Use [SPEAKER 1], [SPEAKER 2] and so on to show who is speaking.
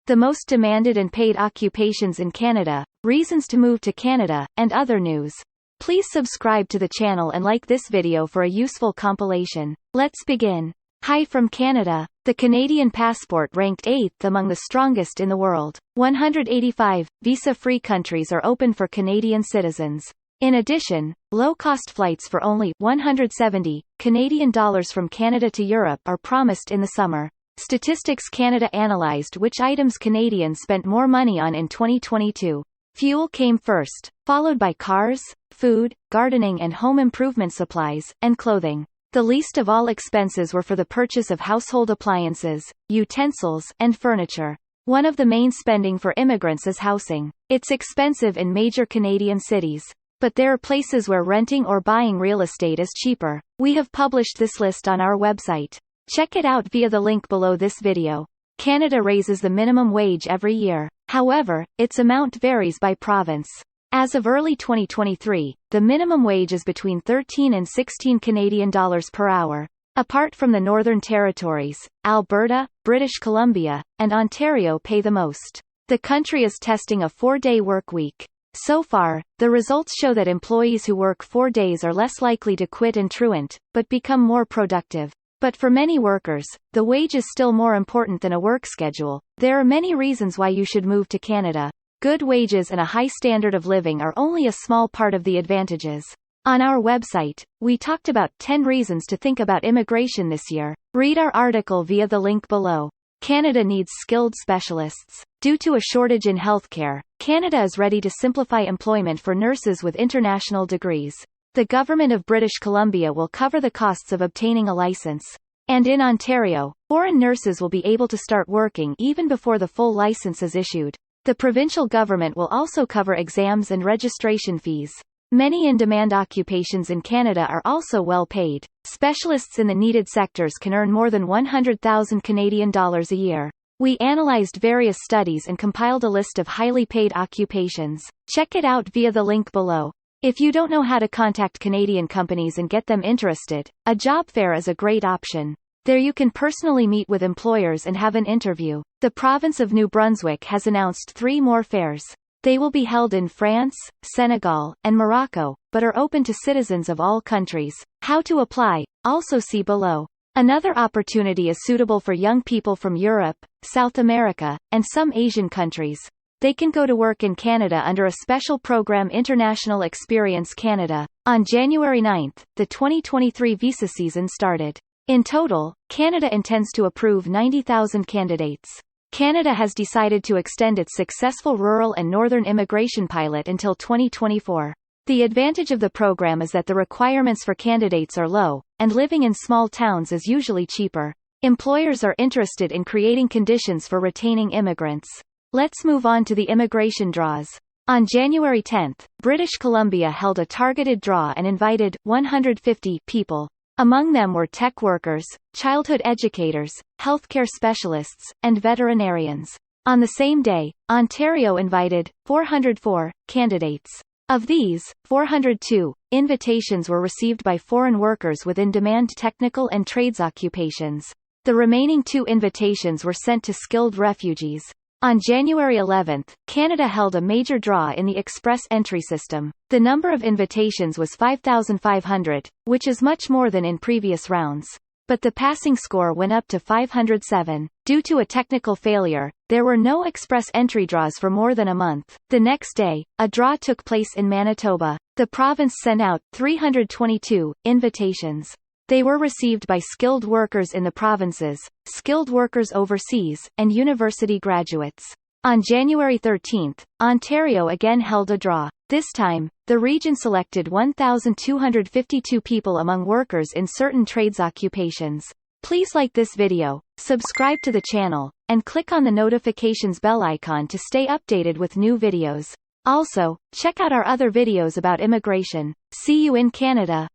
[SPEAKER 1] the most demanded and paid occupations in Canada, reasons to move to Canada, and other news. Please subscribe to the channel and like this video for a useful compilation. Let's begin. Hi from Canada. The Canadian passport ranked 8th among the strongest in the world. 185 visa-free countries are open for Canadian citizens. In addition, low-cost flights for only $170 Canadian from Canada to Europe are promised in the summer. Statistics Canada analysed which items Canadians spent more money on in 2022. Fuel came first, followed by cars, food, gardening and home improvement supplies, and clothing. The least of all expenses were for the purchase of household appliances, utensils, and furniture. One of the main spending for immigrants is housing. It's expensive in major Canadian cities. But there are places where renting or buying real estate is cheaper. We have published this list on our website. Check it out via the link below this video. Canada raises the minimum wage every year. However, its amount varies by province. As of early 2023, the minimum wage is between 13 and 16 Canadian dollars per hour. Apart from the Northern Territories, Alberta, British Columbia, and Ontario pay the most. The country is testing a 4-day work week. So far, the results show that employees who work 4 days are less likely to quit and truant, but become more productive. But for many workers, the wage is still more important than a work schedule. There are many reasons why you should move to Canada. Good wages and a high standard of living are only a small part of the advantages. On our website, we talked about 10 reasons to think about immigration this year. Read our article via the link below. Canada needs skilled specialists. Due to a shortage in healthcare, Canada is ready to simplify employment for nurses with international degrees. The Government of British Columbia will cover the costs of obtaining a license. And in Ontario, foreign nurses will be able to start working even before the full license is issued. The provincial government will also cover exams and registration fees. Many in-demand occupations in Canada are also well paid. Specialists in the needed sectors can earn more than 100,000 Canadian dollars a year. We analyzed various studies and compiled a list of highly paid occupations. Check it out via the link below. If you don't know how to contact Canadian companies and get them interested, a job fair is a great option. There you can personally meet with employers and have an interview. The province of New Brunswick has announced 3 more fairs. They will be held in France, Senegal, and Morocco, but are open to citizens of all countries. How to apply? Also see below. Another opportunity is suitable for young people from Europe, South America, and some Asian countries. They can go to work in Canada under a special program International Experience Canada. On January 9, the 2023 visa season started. In total, Canada intends to approve 90,000 candidates. Canada has decided to extend its successful rural and northern immigration pilot until 2024. The advantage of the program is that the requirements for candidates are low, and living in small towns is usually cheaper. Employers are interested in creating conditions for retaining immigrants. Let's move on to the immigration draws. On January 10, British Columbia held a targeted draw and invited 150 people. Among them were tech workers, childhood educators, healthcare specialists, and veterinarians. On the same day, Ontario invited 404 candidates. Of these, 402 invitations were received by foreign workers with in-demand technical and trades occupations. The remaining 2 invitations were sent to skilled refugees. On January 11, Canada held a major draw in the express entry system. The number of invitations was 5,500, which is much more than in previous rounds. But the passing score went up to 507. Due to a technical failure, there were no express entry draws for more than a month. The next day, a draw took place in Manitoba. The province sent out 322 invitations. They were received by skilled workers in the provinces, skilled workers overseas, and university graduates. On January 13, Ontario again held a draw. This time, the region selected 1,252 people among workers in certain trades occupations. Please like this video, subscribe to the channel, and click on the notifications bell icon to stay updated with new videos. Also, check out our other videos about immigration. See you in Canada!